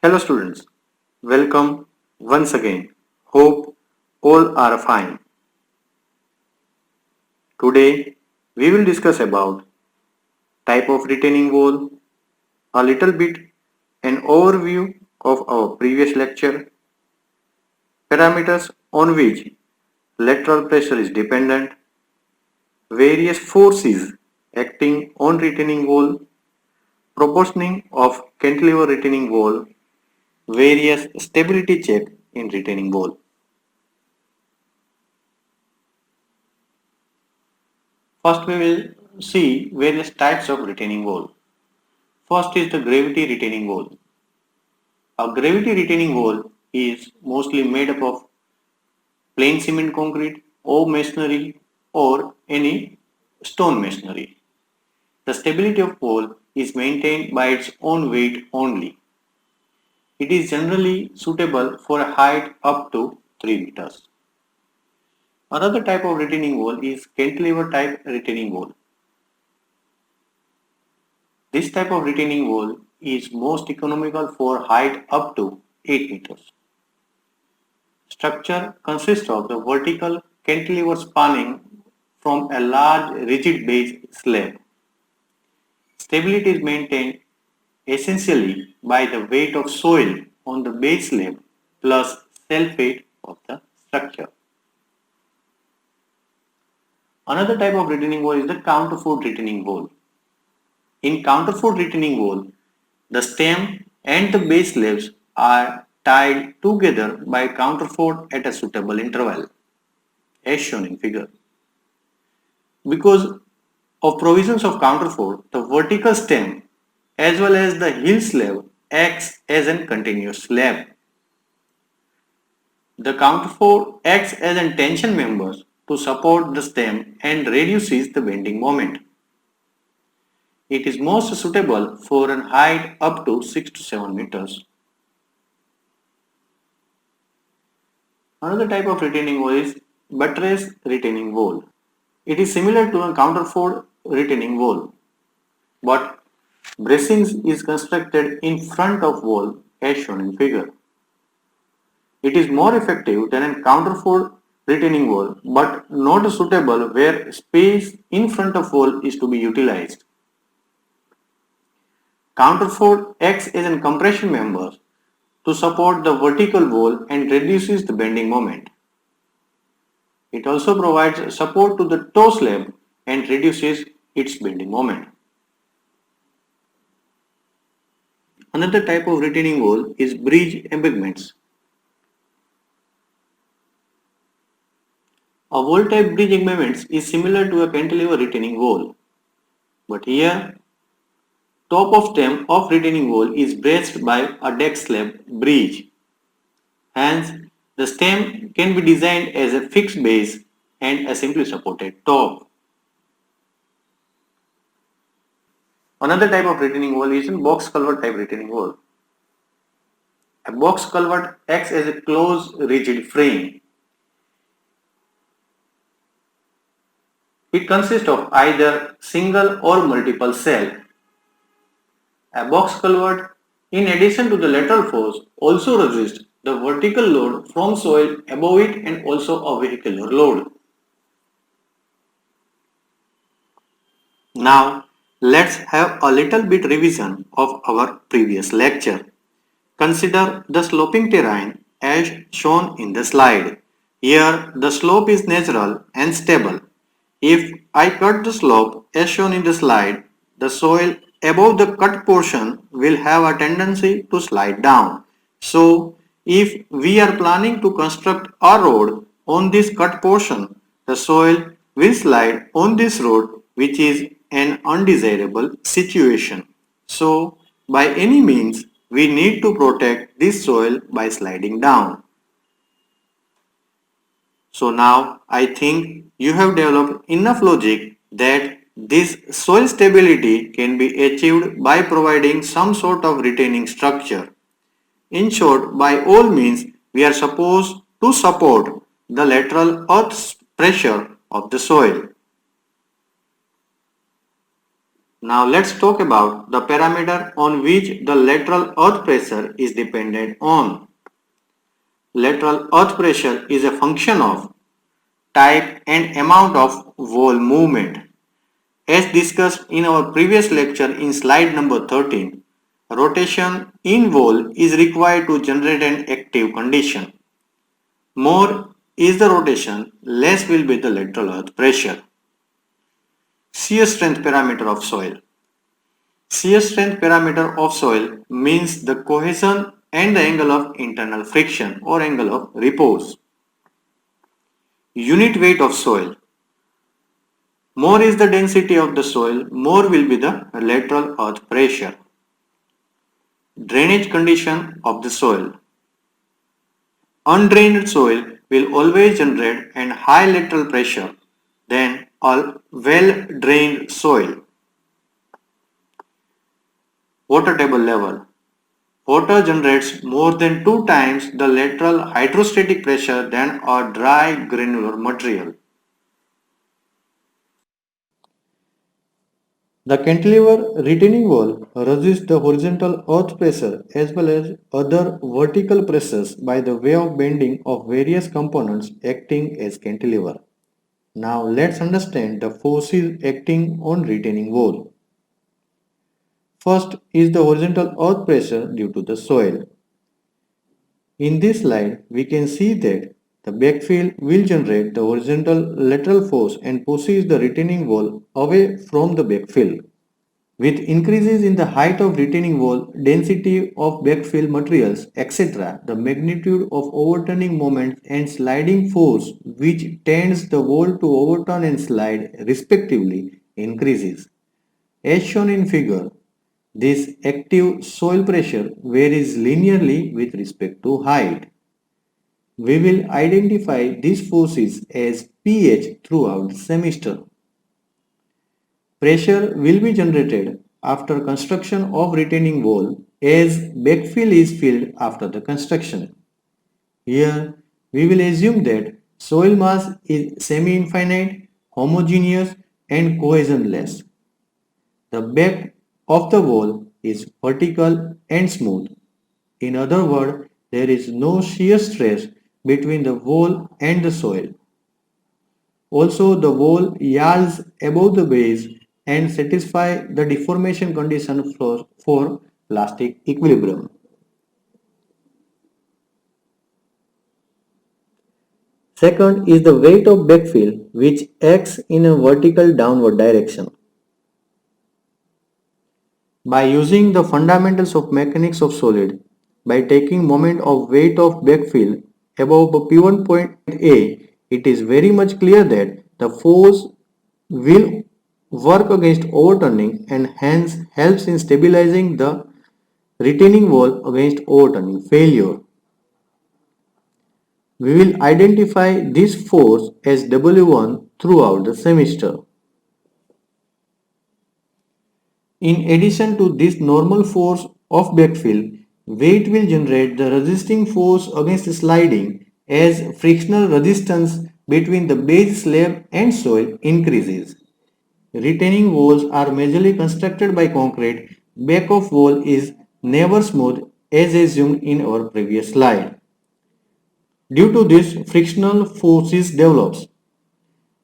Hello students, welcome once again. Hope all are fine. Today we will discuss about type of retaining wall, a little bit an overview of our previous lecture, parameters on which lateral pressure is dependent, various forces acting on retaining wall, proportioning of cantilever retaining wall, various stability check in retaining wall. First we will see various types of retaining wall. First is the gravity retaining wall. A gravity retaining wall is mostly made up of plain cement concrete or masonry or any stone masonry. The stability of wall is maintained by its own weight only. It is generally suitable for a height up to 3 meters. Another type of retaining wall is cantilever type retaining wall. This type of retaining wall is most economical for height up to 8 meters. Structure consists of the vertical cantilever spanning from a large rigid base slab. Stability is maintained essentially by the weight of soil on the base slab plus self-weight of the structure. Another type of retaining wall is the counterfort retaining wall. In counterfort retaining wall, the stem and the base slabs are tied together by counterfort at a suitable interval, as shown in figure. Because of provisions of counterfort, the vertical stem as well as the heel slab acts as a continuous slab. The counterfort acts as a tension members to support the stem and reduces the bending moment. It is most suitable for a height up to 6 to 7 meters. Another type of retaining wall is buttress retaining wall. It is similar to a counterfort retaining wall, but bracing is constructed in front of wall as shown in figure. It is more effective than a counterfort retaining wall, but not suitable where space in front of wall is to be utilized. Counterfort acts as a compression member to support the vertical wall and reduces the bending moment. It also provides support to the toe slab and reduces its bending moment. Another type of retaining wall is bridge embankments. A wall type bridge embankments is similar to a cantilever retaining wall, but here top of stem of retaining wall is braced by a deck slab bridge. Hence, the stem can be designed as a fixed base and a simply supported top. Another type of retaining wall is a box culvert type retaining wall. A box culvert acts as a closed rigid frame. It consists of either single or multiple cell. A box culvert, in addition to the lateral force, also resists the vertical load from soil above it and also a vehicular load. Now, let's have a little bit revision of our previous lecture. Consider the sloping terrain as shown in the slide. Here, the slope is natural and stable. If I cut the slope as shown in the slide, the soil above the cut portion will have a tendency to slide down. So, if we are planning to construct a road on this cut portion, the soil will slide on this road, which is an undesirable situation. So, by any means, we need to protect this soil by sliding down. So now I think you have developed enough logic that this soil stability can be achieved by providing some sort of retaining structure. In short, by all means, we are supposed to support the lateral earth pressure of the soil. Now let's talk about the parameter on which the lateral earth pressure is dependent on. Lateral earth pressure is a function of type and amount of wall movement. As discussed in our previous lecture in slide number 13, rotation in wall is required to generate an active condition. More is the rotation, less will be the lateral earth pressure. Shear strength parameter of soil. Shear strength parameter of soil means the cohesion and the angle of internal friction or angle of repose. Unit weight of soil. More is the density of the soil, more will be the lateral earth pressure. Drainage condition of the soil. Undrained soil will always generate a high lateral pressure than a well-drained soil. Water table level. Water generates more than 2 times the lateral hydrostatic pressure than a dry granular material. The cantilever retaining wall resists the horizontal earth pressure as well as other vertical pressures by the way of bending of various components acting as cantilever. Now let's understand the forces acting on retaining wall. First is the horizontal earth pressure due to the soil. In this slide, we can see that the backfill will generate the horizontal lateral force and pushes the retaining wall away from the backfill. With increases in the height of retaining wall, density of backfill materials, etc., the magnitude of overturning moments and sliding force which tends the wall to overturn and slide respectively increases. As shown in figure, this active soil pressure varies linearly with respect to height. We will identify these forces as pH throughout the semester. Pressure will be generated after construction of retaining wall as backfill is filled after the construction. Here we will assume that soil mass is semi-infinite, homogeneous and cohesionless. The back of the wall is vertical and smooth. In other words, there is no shear stress between the wall and the soil. Also, the wall yields above the base and satisfy the deformation condition for plastic equilibrium. Second is the weight of backfill which acts in a vertical downward direction. By using the fundamentals of mechanics of solid, by taking moment of weight of backfill above P1 point A, it is very much clear that the force will work against overturning and hence helps in stabilizing the retaining wall against overturning failure. We will identify this force as W1 throughout the semester. In addition to this normal force of backfill, weight will generate the resisting force against sliding as frictional resistance between the base slab and soil increases. Retaining walls are majorly constructed by concrete. Back of wall is never smooth as assumed in our previous slide. Due to this, frictional forces develops.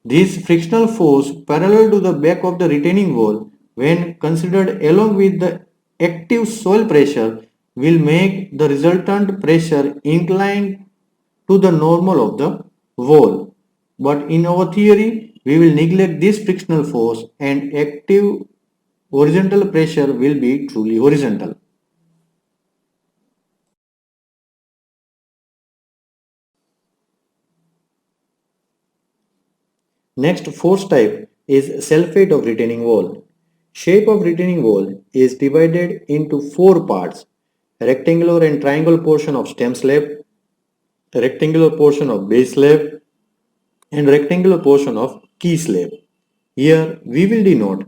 This frictional force parallel to the back of the retaining wall when considered along with the active soil pressure will make the resultant pressure inclined to the normal of the wall. But in our theory, we will neglect this frictional force and active horizontal pressure will be truly horizontal. Next force type is self-weight of retaining wall. Shape of retaining wall is divided into four parts: rectangular and triangle portion of stem slab, rectangular portion of base slab, and rectangular portion of key slab. Here we will denote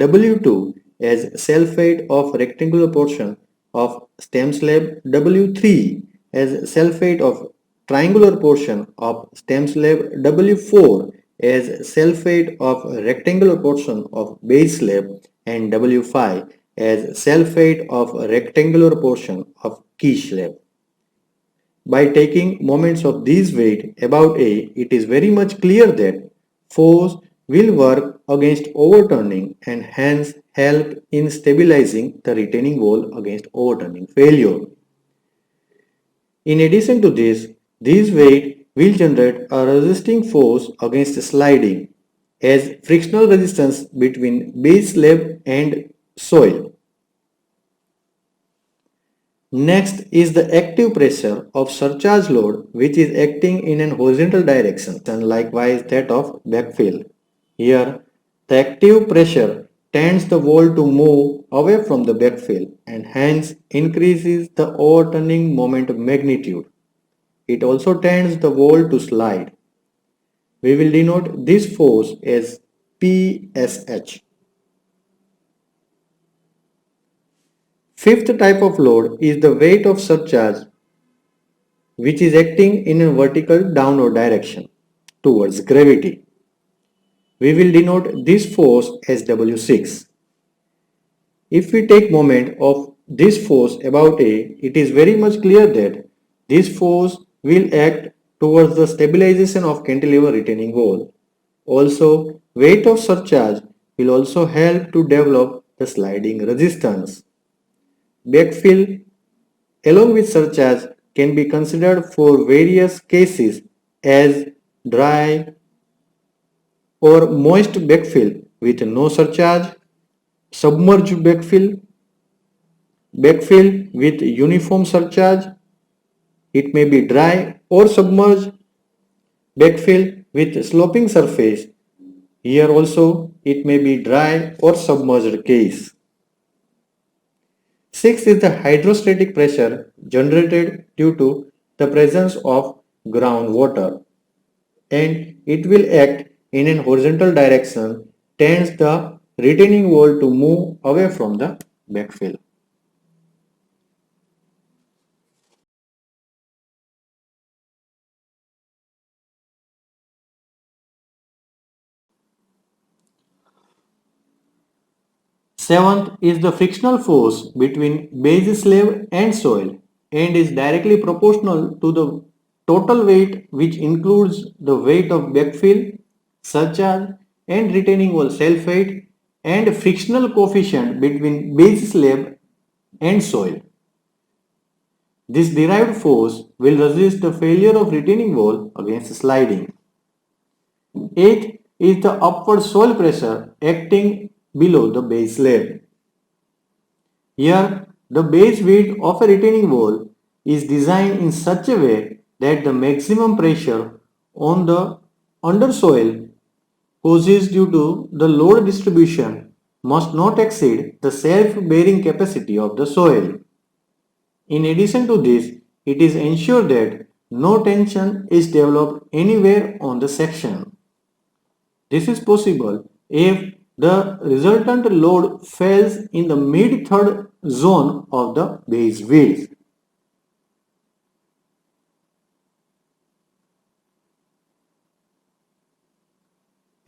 W2 as self-weight of rectangular portion of stem slab, W3 as self-weight of triangular portion of stem slab, W4 as self-weight of rectangular portion of base slab, and W5 as self-weight of a rectangular portion of key slab. By taking moments of these weight about A, it is very much clear that force will work against overturning and hence help in stabilizing the retaining wall against overturning failure. In addition to this, these weight will generate a resisting force against sliding as frictional resistance between base slab and soil. Next is the active pressure of surcharge load which is acting in an horizontal direction and likewise that of backfill. Here the active pressure tends the wall to move away from the backfill and hence increases the overturning moment magnitude. It also tends the wall to slide. We will denote this force as PSH. Fifth type of load is the weight of surcharge which is acting in a vertical downward direction towards gravity. We will denote this force as W6. If we take moment of this force about A, it is very much clear that this force will act towards the stabilization of cantilever retaining wall. Also, weight of surcharge will also help to develop the sliding resistance. Backfill along with surcharge can be considered for various cases as dry or moist backfill with no surcharge, submerged backfill, backfill with uniform surcharge, it may be dry or submerged, backfill with sloping surface, here also it may be dry or submerged case. Sixth is the hydrostatic pressure generated due to the presence of groundwater and it will act in an horizontal direction tends the retaining wall to move away from the backfill. Seventh is the frictional force between base slab and soil and is directly proportional to the total weight which includes the weight of backfill, surcharge and retaining wall self weight and frictional coefficient between base slab and soil. This derived force will resist the failure of retaining wall against sliding. Eighth is the upward soil pressure acting below the base slab. Here, the base width of a retaining wall is designed in such a way that the maximum pressure on the undersoil causes due to the load distribution must not exceed the self-bearing capacity of the soil. In addition to this, it is ensured that no tension is developed anywhere on the section. This is possible if the resultant load falls in the mid-third zone of the base width.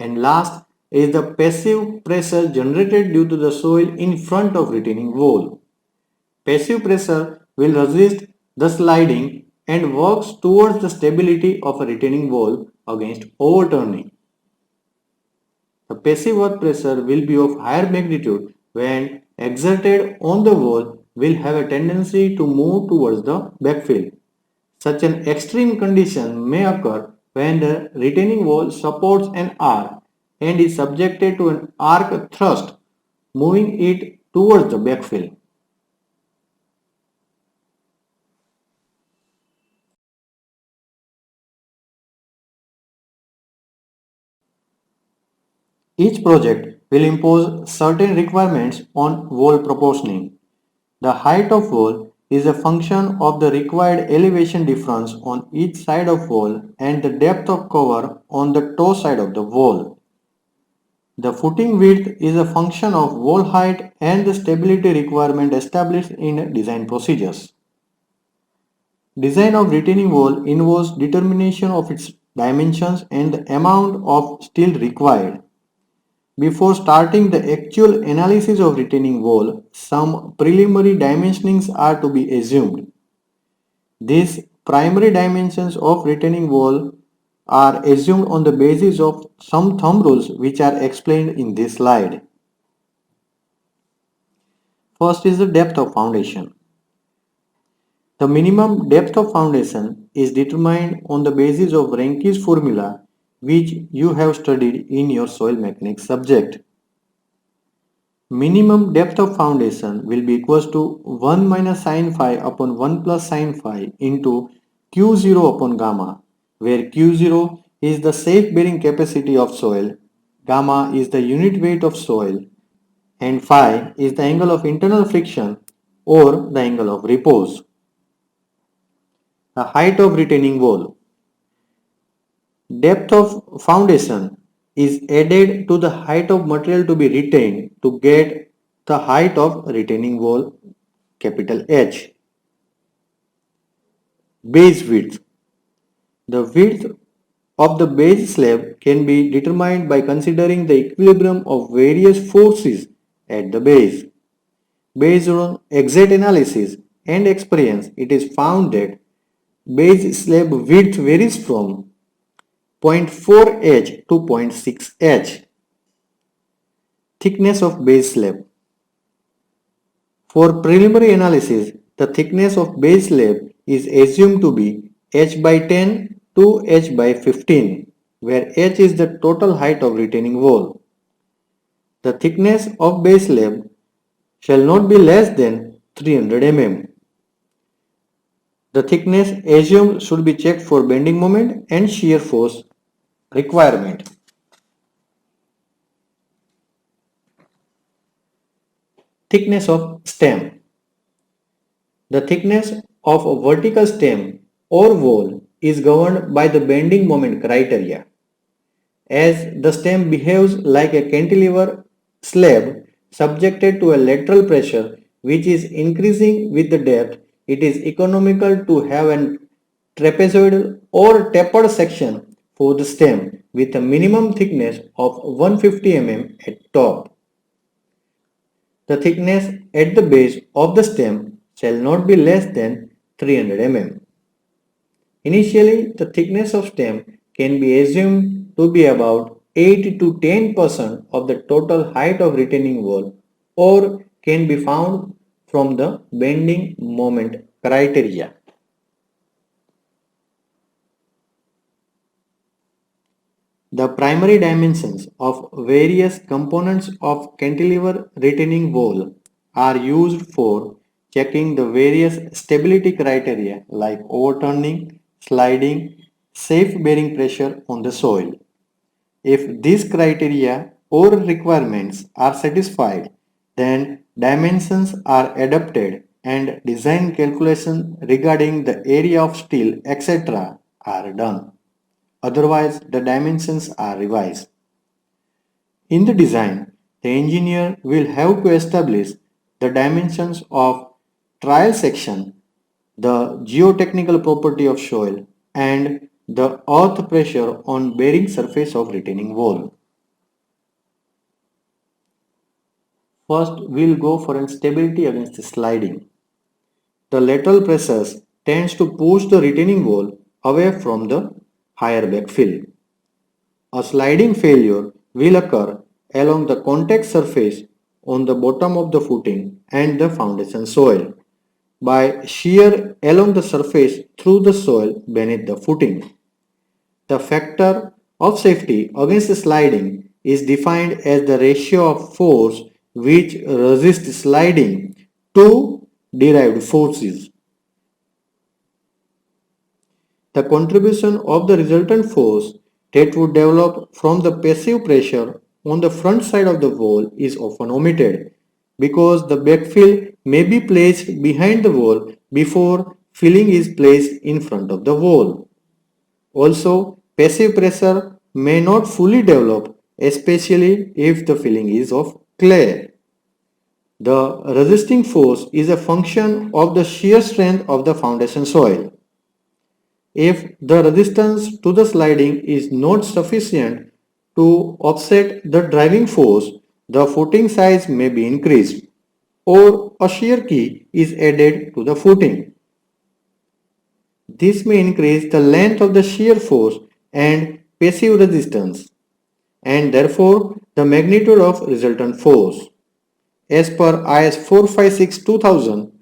And last is the passive pressure generated due to the soil in front of retaining wall. Passive pressure will resist the sliding and works towards the stability of a retaining wall against overturning. The passive earth pressure will be of higher magnitude when exerted on the wall will have a tendency to move towards the backfill. Such an extreme condition may occur when the retaining wall supports an arc and is subjected to an arc thrust moving it towards the backfill. Each project will impose certain requirements on wall proportioning. The height of wall is a function of the required elevation difference on each side of wall and the depth of cover on the toe side of the wall. The footing width is a function of wall height and the stability requirement established in design procedures. Design of retaining wall involves determination of its dimensions and the amount of steel required. Before starting the actual analysis of retaining wall, some preliminary dimensionings are to be assumed. These primary dimensions of retaining wall are assumed on the basis of some thumb rules which are explained in this slide. First is the depth of foundation. The minimum depth of foundation is determined on the basis of Ranke's formula which you have studied in your soil mechanics subject. Minimum depth of foundation will be equals to 1 minus sin phi upon 1 plus sin phi into Q0 upon gamma, where Q0 is the safe bearing capacity of soil, gamma is the unit weight of soil, and phi is the angle of internal friction or the angle of repose. The height of retaining wall. Depth of foundation is added to the height of material to be retained to get the height of retaining wall, capital H. Base width. The width of the base slab can be determined by considering the equilibrium of various forces at the base. Based on exact analysis and experience, it is found that base slab width varies from 0.4 H to 0.6 H. Thickness of base slab. For preliminary analysis, the thickness of base slab is assumed to be H by 10 to H by 15, where H is the total height of retaining wall. The thickness of base slab shall not be less than 300 mm. The thickness assumed should be checked for bending moment and shear force requirement. Thickness of stem. The thickness of a vertical stem or wall is governed by the bending moment criteria. As the stem behaves like a cantilever slab subjected to a lateral pressure which is increasing with the depth, it is economical to have a trapezoidal or tapered section for the stem with a minimum thickness of 150 mm at top. The thickness at the base of the stem shall not be less than 300 mm. Initially, the thickness of stem can be assumed to be about 8 to 10% of the total height of retaining wall or can be found from the bending moment criteria. The primary dimensions of various components of cantilever retaining wall are used for checking the various stability criteria like overturning, sliding, safe bearing pressure on the soil. If these criteria or requirements are satisfied, then dimensions are adopted and design calculations regarding the area of steel, etc. are done. Otherwise, the dimensions are revised. In the design, the engineer will have to establish the dimensions of trial section, the geotechnical property of soil, and the earth pressure on bearing surface of retaining wall. First, we'll go for instability against the sliding. The lateral pressures tends to push the retaining wall away from the higher backfill. A sliding failure will occur along the contact surface on the bottom of the footing and the foundation soil by shear along the surface through the soil beneath the footing. The factor of safety against sliding is defined as the ratio of force which resists sliding to derived forces. The contribution of the resultant force that would develop from the passive pressure on the front side of the wall is often omitted because the backfill may be placed behind the wall before filling is placed in front of the wall. Also, passive pressure may not fully develop, especially if the filling is of clay. The resisting force is a function of the shear strength of the foundation soil. If the resistance to the sliding is not sufficient To offset the driving force, the footing size may be increased or a shear key is added to the footing. This may increase the length of the shear force and passive resistance and therefore the magnitude of resultant force. As per IS 456-2000,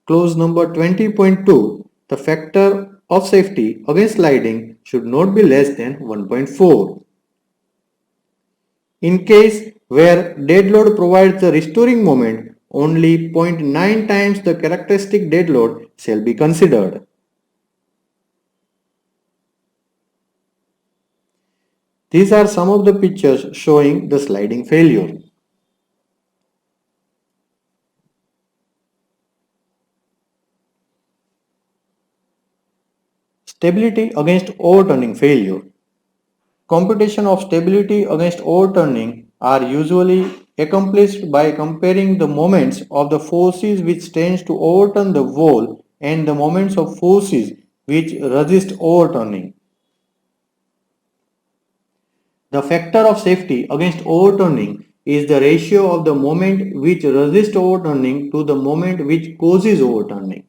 clause number 20.2, the factor of safety against sliding should not be less than 1.4. In case where dead load provides the restoring moment, only 0.9 times the characteristic dead load shall be considered. These are some of the pictures showing the sliding failure. Stability against overturning failure. Computation of stability against overturning are usually accomplished by comparing the moments of the forces which tends to overturn the wall and the moments of forces which resist overturning. The factor of safety against overturning is the ratio of the moment which resists overturning to the moment which causes overturning.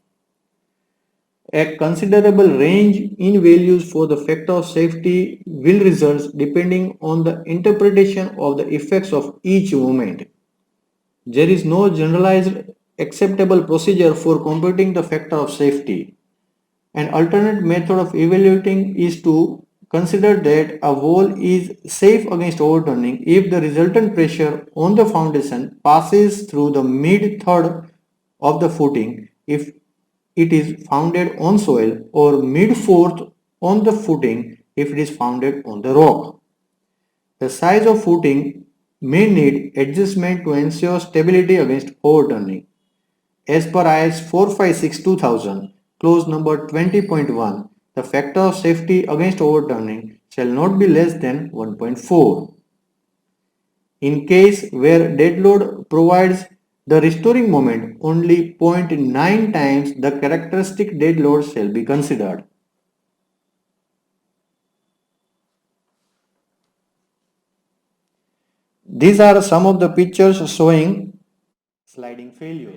A considerable range in values for the factor of safety will result depending on the interpretation of the effects of each moment. There is no generalized acceptable procedure for computing the factor of safety. An alternate method of evaluating is to consider that a wall is safe against overturning if the resultant pressure on the foundation passes through the mid-third of the footing if it is founded on soil or mid-fourth on the footing if it is founded on the rock. The size of footing may need adjustment to ensure stability against overturning. As per IS 456-2000, clause number 20.1, the factor of safety against overturning shall not be less than 1.4. In case where dead load provides the restoring moment, only 0.9 times the characteristic dead load shall be considered. These are some of the pictures showing sliding failure.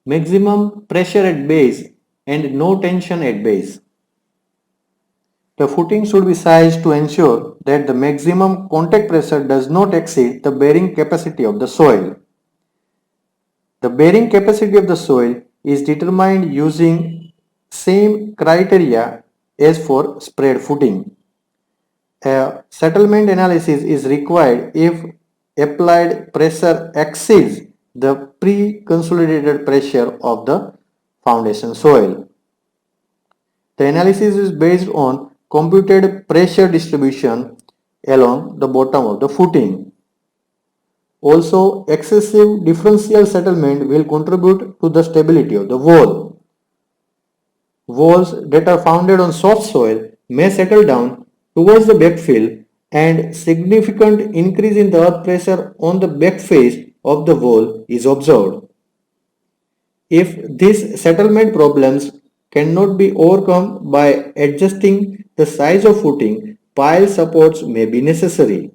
Maximum pressure at base and no tension at base. The footing should be sized to ensure that the maximum contact pressure does not exceed the bearing capacity of the soil. The bearing capacity of the soil is determined using same criteria as for spread footing. A settlement analysis is required if applied pressure exceeds the pre-consolidated pressure of the foundation soil. The analysis is based on computed pressure distribution along the bottom of the footing. Also, excessive differential settlement will contribute to the stability of the wall. Walls that are founded on soft soil may settle down towards the backfill and significant increase in the earth pressure on the back face of the wall is observed. If these settlement problems cannot be overcome by adjusting the size of footing, pile supports may be necessary.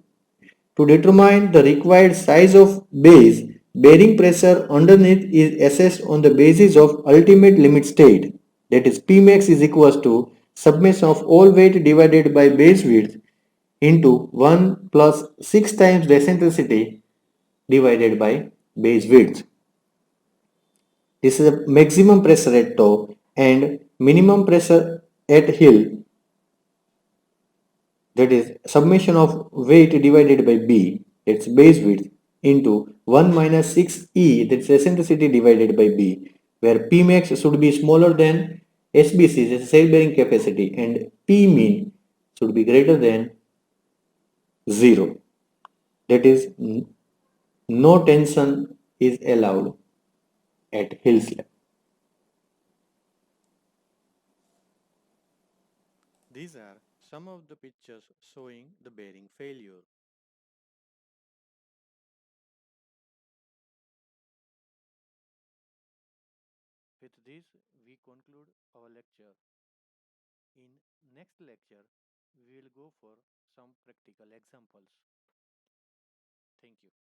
To determine the required size of base, bearing pressure underneath is assessed on the basis of ultimate limit state. That is, Pmax is equals to summation of all weight divided by base width into 1 plus 6 times the eccentricity divided by base width. This is a maximum pressure at top and minimum pressure at heel, that is summation of weight divided by B, that's base width, into 1 minus 6E, that's eccentricity divided by B, where Pmax should be smaller than SBC, that's cell bearing capacity, and Pmean should be greater than 0. That is, no tension is allowed at heel slab. These are some of the pictures showing the bearing failure. With With this, we conclude our lecture. In next lecture, we will go for some practical examples. Thank you.